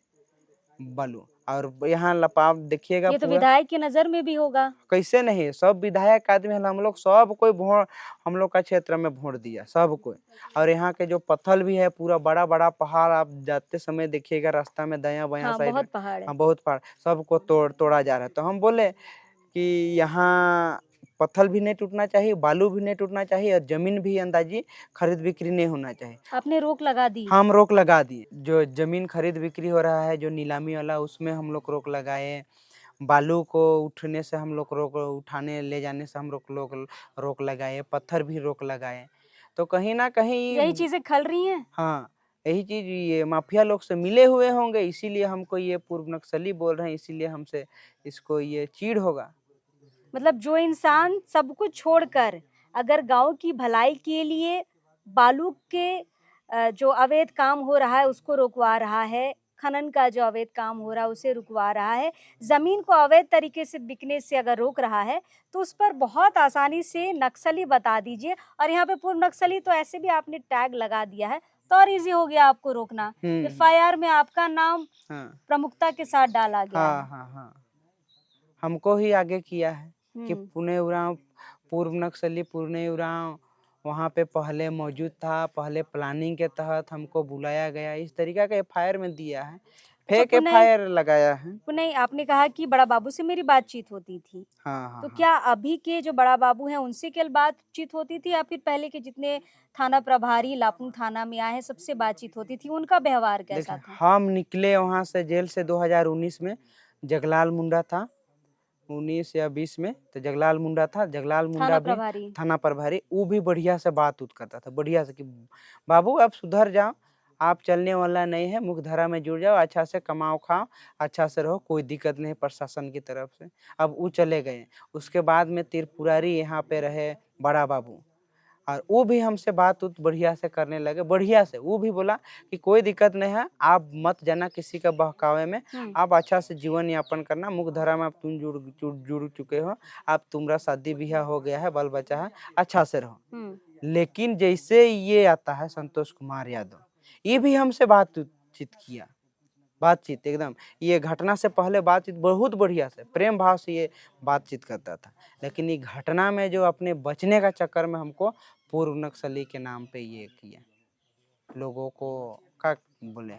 Speaker 1: बालू। और यहाँ लपाव देखिएगा
Speaker 2: ये तो
Speaker 1: पूरा।
Speaker 2: विधायक की नजर में भी होगा।
Speaker 1: कैसे नहीं, सब विधायक आदमी हम लोग सब कोई वोट हम लोग का क्षेत्र में वोट दिया सब कोई। और यहाँ के जो पत्थर भी है पूरा बड़ा बड़ा पहाड़, आप जाते समय देखिएगा रास्ता में दायां बायां
Speaker 2: हाँ,
Speaker 1: साइड में।
Speaker 2: बहुत पहाड़ है।
Speaker 1: हाँ, बहुत पहाड़, सबको तोड़ा जा रहा है। तो हम बोले कि यहाँ पत्थर भी नहीं टूटना चाहिए, बालू भी नहीं टूटना चाहिए, और जमीन भी अंदाजी खरीद बिक्री नहीं होना चाहिए।
Speaker 2: आपने रोक लगा दी।
Speaker 1: हम रोक लगा दिए, जो जमीन खरीद बिक्री हो रहा है जो नीलामी वाला, उसमें हम लोग रोक लगाए। बालू को उठने से हम लोग उठाने ले जाने से हम रोक लगाए, पत्थर भी रोक लगाए। तो कहीं ना कहीं
Speaker 2: यही चीजें खल रही हैं।
Speaker 1: हाँ, यही चीज ये माफिया लोग से मिले हुए होंगे, इसीलिए हमको ये पूर्व नक्सली बोल रहे हैं, इसीलिए हमसे इसको ये चीड़ होगा।
Speaker 2: मतलब जो इंसान सब कुछ छोड़कर अगर गांव की भलाई के लिए बालू के जो अवैध काम हो रहा है उसको रुकवा रहा है, खनन का जो अवैध काम हो रहा है उसे रुकवा रहा है, जमीन को अवैध तरीके से बिकने से अगर रोक रहा है, तो उस पर बहुत आसानी से नक्सली बता दीजिए। और यहाँ पे पूर्व नक्सली तो ऐसे भी आपने टैग लगा दिया है तो और इजी हो गया आपको रोकना। FIR में आपका नाम प्रमुखता के साथ डाला गया है।
Speaker 1: हाँ, हमको ही आगे किया है कि पुणे उरांव पूर्व नक्सली पुणे उरांव वहाँ पे पहले मौजूद था, पहले प्लानिंग के तहत हमको बुलाया गया, इस तरीका का FIR में दिया है, फेक FIR लगाया है।
Speaker 2: पुणे आपने कहा कि बड़ा बाबू से मेरी बातचीत होती थी।
Speaker 1: हाँ,
Speaker 2: तो क्या अभी के जो बड़ा बाबू हैं उनसे क्या बातचीत होती थी या फिर पहले के जितने थाना प्रभारी लापुंग थाना में आए हैं सबसे बातचीत होती थी, उनका व्यवहार कैसा था?
Speaker 1: हम निकले वहाँ से जेल से 2019 में, जगलाल मुंडा था 19 या 20 में, तो जगलाल मुंडा था, जगलाल मुंडा भी थाना प्रभारी, वो भी बढ़िया से बात करता था, बढ़िया से कि बाबू आप सुधर जाओ, आप चलने वाला नहीं है, मुख्यधारा में जुड़ जाओ, अच्छा से कमाओ खाओ, अच्छा से रहो, कोई दिक्कत नहीं प्रशासन की तरफ से। अब वो चले गए। उसके बाद में त्रिपुरारी यहाँ पे रहे बड़ा बाबू, और वो भी हमसे बात बढ़िया से करने लगे, बढ़िया से। वो भी बोला कि कोई दिक्कत नहीं है, आप मत जाना किसी का बहकावे में, आप अच्छा से जीवन यापन करना, मुख्यधारा में आप तुम जुड़ चुके हो, आप तुम्हारा शादी ब्याह हो गया है, बाल बच्चा है, अच्छा से रहो। लेकिन जैसे ये आता है संतोष कुमार यादव, ये भी हमसे बातचीत एकदम, ये घटना से पहले बातचीत बहुत बढ़िया से प्रेम भाव से ये बातचीत करता था। लेकिन ये घटना में जो अपने बचने का चक्कर में हमको पूर्व नक्सली के नाम पे ये किया, लोगों को क्या बोले,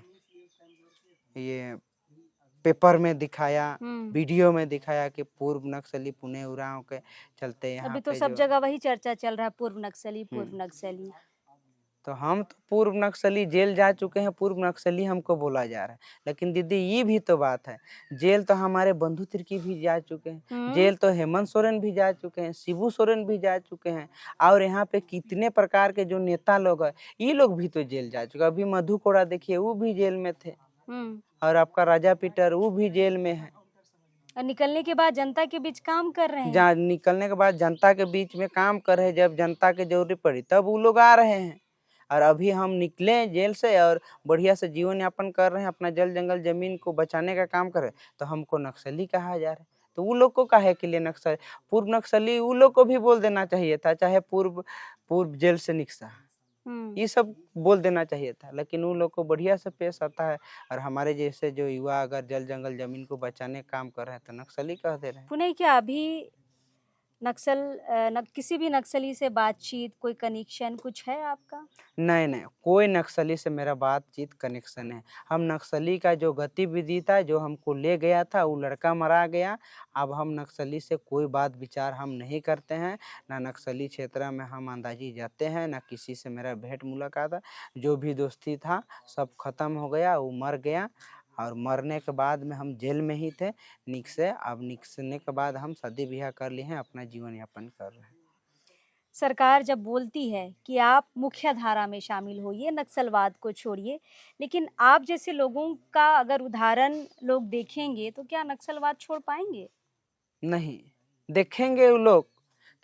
Speaker 1: ये पेपर में दिखाया, वीडियो में दिखाया कि पूर्व नक्सली पुणे उरांव के चलते यहाँ
Speaker 2: अभी तो सब जगह वही चर्चा चल रहा है, पूर्व नक्सली।
Speaker 1: तो हम तो पूर्व नक्सली जेल जा चुके हैं, पूर्व नक्सली हमको बोला जा रहा है। लेकिन दीदी ये भी तो बात है, जेल तो हमारे बंधु तिर्की भी जा चुके हैं, जेल तो हेमंत सोरेन भी जा चुके हैं, शिबू सोरेन भी जा चुके हैं, और यहाँ पे कितने प्रकार के जो नेता लोग हैं ये लोग भी तो जेल जा चुके हैं। अभी मधु कोड़ा देखिए, वो भी जेल में थे, और आपका राजा पीटर वो भी जेल में है,
Speaker 2: और निकलने के बाद जनता के बीच काम कर रहे हैं।
Speaker 1: जहाँ निकलने के बाद जनता के बीच में काम कर रहे हैं, जब जनता की जरूरत पड़ी तब वो लोग आ रहे हैं। और अभी हम निकले जेल से और बढ़िया से जीवन यापन कर रहे हैं, अपना जल जंगल जमीन को बचाने का काम कर रहे हैं, तो हमको नक्सली कहा जा रहा है। तो वो लोग को काहे के लिए नक्सल, पूर्व नक्सली वो लोग को भी बोल देना चाहिए था, चाहे पूर्व जेल से निकसा, ये सब बोल देना चाहिए था। लेकिन वो लोग को बढ़िया से पेश आता है, और हमारे जैसे जो युवा अगर जल जंगल जमीन को बचाने का काम कर रहे हैं तो नक्सली कह दे रहे हैं।
Speaker 2: पुणे क्या अभी किसी भी नक्सली से बातचीत, कोई कनेक्शन कुछ है आपका?
Speaker 1: नहीं, कोई नक्सली से मेरा बातचीत कनेक्शन है। हम नक्सली का जो गतिविधि था, जो हमको ले गया था, वो लड़का मरा गया। अब हम नक्सली से कोई बात विचार हम नहीं करते हैं, ना नक्सली क्षेत्र में हम अंदाजी जाते हैं, ना किसी से मेरा भेंट मुलाकात है। जो भी दोस्ती था सब खत्म हो गया, वो मर गया। और मरने के बाद में हम जेल में ही थे निकसे। अब निकसने के बाद हम शादी ब्याह कर लिए हैं, अपना जीवन यापन कर रहे हैं।
Speaker 2: सरकार जब बोलती है कि आप मुख्य धारा में शामिल होइए, नक्सलवाद को छोड़िए, लेकिन आप जैसे लोगों का अगर उदाहरण लोग देखेंगे तो क्या नक्सलवाद छोड़ पाएंगे?
Speaker 1: नहीं, देखेंगे वो लोग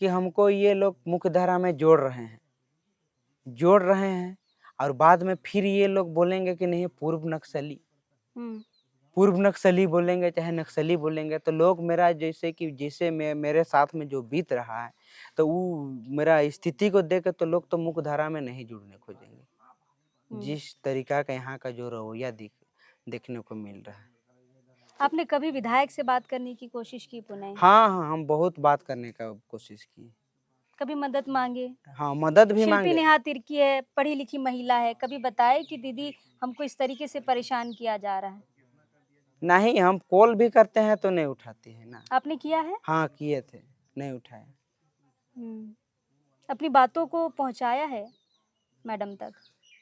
Speaker 1: कि हमको ये लोग मुख्य धारा में जोड़ रहे हैं और बाद में फिर ये लोग बोलेंगे कि नहीं
Speaker 2: हम्म।
Speaker 1: पूर्व नक्सली बोलेंगे चाहे नक्सली बोलेंगे, तो लोग मेरा जैसे मेरे साथ में जो बीत रहा है तो वो मेरा स्थिति को देख के तो लोग तो मुख्य धारा में नहीं जुड़ने खोजेंगे। जिस तरीका का यहाँ का जो रवैया देखने को मिल रहा है।
Speaker 2: आपने कभी विधायक से बात करने की कोशिश की पुनः?
Speaker 1: हाँ, हम बहुत बात करने का कोशिश की।
Speaker 2: कभी मदद मांगे?
Speaker 1: हाँ, मदद भी
Speaker 2: शिल्पी
Speaker 1: मांगे।
Speaker 2: नेहा तिर्की है, पढ़ी लिखी महिला है, कभी बताए कि दीदी हमको इस तरीके से परेशान किया जा रहा है?
Speaker 1: नहीं, हम कॉल भी करते हैं तो नहीं उठाती है ना।
Speaker 2: आपने किया है?
Speaker 1: हाँ, किए थे, नहीं उठाए।
Speaker 2: अपनी बातों को पहुंचाया है मैडम तक?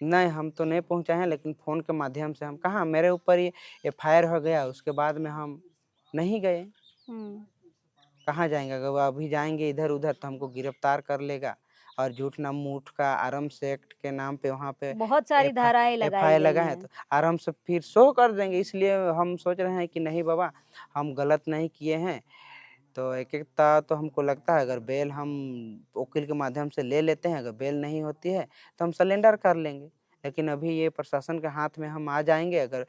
Speaker 1: नहीं, हम तो नहीं पहुंचाए हैं, लेकिन फोन के माध्यम से। हम कहाँ, मेरे ऊपर ये एफआईआर हो गया, उसके बाद में हम नहीं गए। कहाँ जाएंगे? अगर वो अभी जाएंगे इधर उधर तो हमको गिरफ्तार कर लेगा और झूठ नाम मूठ का आरम्भ एक्ट के नाम पे वहाँ पे
Speaker 2: बहुत सारी धाराएं लगाई
Speaker 1: एफआईआर
Speaker 2: गई
Speaker 1: लगा है,
Speaker 2: हैं।
Speaker 1: तो आराम से फिर शो कर देंगे। इसलिए हम सोच रहे हैं कि नहीं बाबा, हम गलत नहीं किए हैं। तो एक तो हमको लगता है अगर बेल हम वकील के माध्यम से ले लेते हैं, अगर बेल नहीं होती है तो हम सरेंडर कर लेंगे। लेकिन अभी ये प्रशासन के हाथ में हम आ जाएंगे, अगर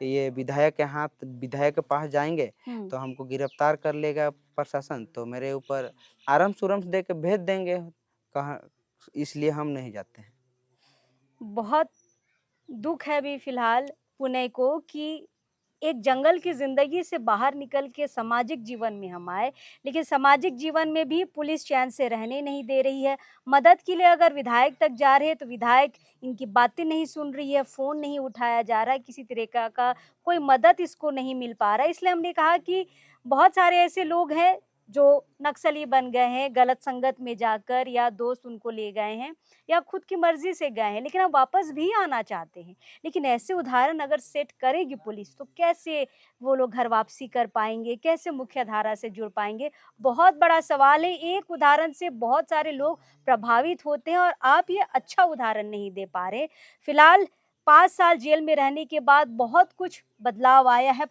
Speaker 1: ये विधायक के पास जाएंगे तो हमको गिरफ्तार कर लेगा प्रशासन, तो मेरे ऊपर आरम्भ दे के भेज देंगे कहाँ। इसलिए हम नहीं जाते हैं।
Speaker 2: बहुत दुख है अभी फिलहाल पुणे को कि एक जंगल की जिंदगी से बाहर निकल के सामाजिक जीवन में हम आए, लेकिन सामाजिक जीवन में भी पुलिस चैन से रहने नहीं दे रही है। मदद के लिए अगर विधायक तक जा रहे हैं तो विधायक इनकी बातें नहीं सुन रही है, फ़ोन नहीं उठाया जा रहा है, किसी तरीका का कोई मदद इसको नहीं मिल पा रहा है। इसलिए हमने कहा कि बहुत सारे ऐसे लोग हैं जो नक्सली बन गए हैं, गलत संगत में जाकर, या दोस्त उनको ले गए हैं या खुद की मर्जी से गए हैं, लेकिन अब वापस भी आना चाहते हैं। लेकिन ऐसे उदाहरण अगर सेट करेगी पुलिस तो कैसे वो लोग घर वापसी कर पाएंगे, कैसे मुख्य धारा से जुड़ पाएंगे? बहुत बड़ा सवाल है। एक उदाहरण से बहुत सारे लोग प्रभावित होते हैं और आप ये अच्छा उदाहरण नहीं दे पा रहे। फिलहाल 5 साल जेल में रहने के बाद बहुत कुछ बदलाव आया है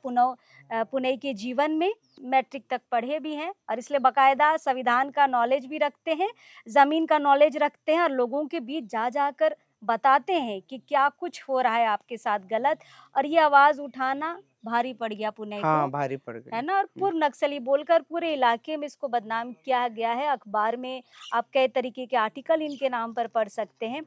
Speaker 2: पुणे के जीवन में। मैट्रिक तक पढ़े भी हैं और इसलिए बाकायदा संविधान का नॉलेज भी रखते हैं, ज़मीन का नॉलेज रखते हैं और लोगों के बीच जा जाकर बताते हैं कि क्या कुछ हो रहा है आपके साथ गलत। और ये आवाज़ उठाना भारी पड़ गया पुणे
Speaker 1: हाँ,
Speaker 2: को,
Speaker 1: भारी पड़ गई
Speaker 2: है ना? और पूर्व नक्सली बोलकर पूरे इलाके में इसको बदनाम किया गया है। अखबार में आप कई तरीके के आर्टिकल इनके नाम पर पढ़ सकते हैं।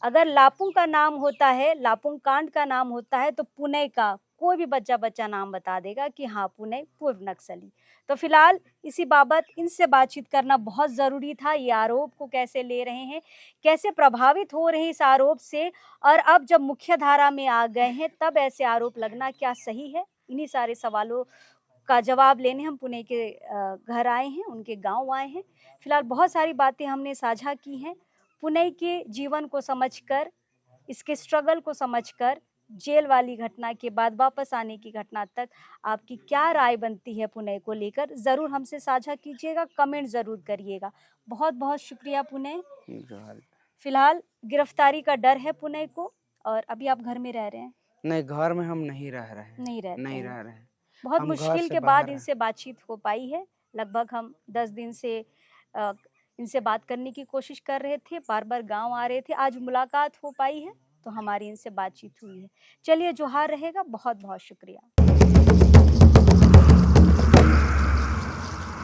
Speaker 2: अगर लापुंग का नाम होता है, लापुंग कांड का नाम होता है, तो पुणे का कोई भी बच्चा नाम बता देगा कि हाँ पुणे पूर्व नक्सली। तो फिलहाल इसी बाबत इनसे बातचीत करना बहुत ज़रूरी था। ये आरोप को कैसे ले रहे हैं, कैसे प्रभावित हो रहे हैं इस आरोप से, और अब जब मुख्य धारा में आ गए हैं तब ऐसे आरोप लगना क्या सही है? इन्हीं सारे सवालों का जवाब लेने हम पुणे के घर आए हैं, उनके गाँव आए हैं। फिलहाल बहुत सारी बातें हमने साझा की हैं। पुणे के जीवन को समझकर, इसके स्ट्रगल को समझकर, जेल वाली घटना के बाद वापस आने की घटना तक आपकी क्या राय बनती है पुणे को लेकर, ज़रूर हमसे साझा कीजिएगा, कमेंट ज़रूर करिएगा। बहुत बहुत शुक्रिया पुणे। फिलहाल गिरफ्तारी का डर है पुणे को, और अभी आप घर में रह रहे हैं?
Speaker 1: नहीं, घर में हम नहीं रह रहे हैं।
Speaker 2: नहीं रहते
Speaker 1: नहीं
Speaker 2: हैं।
Speaker 1: रह रहे हैं।
Speaker 2: बहुत
Speaker 1: हम घर
Speaker 2: मुश्किल
Speaker 1: से
Speaker 2: के
Speaker 1: बाहर
Speaker 2: बाद
Speaker 1: हैं।
Speaker 2: इनसे बातचीत हो पाई है। लगभग हम 10 दिन से इनसे बात करने की कोशिश कर रहे थे, बार-बार गाँव आ रहे थे। आज मुलाकात हो पाई है तो हमारी इनसे बातचीत हुई है। चलिए, जोहार रहेगा। बहुत-बहुत शुक्रिया।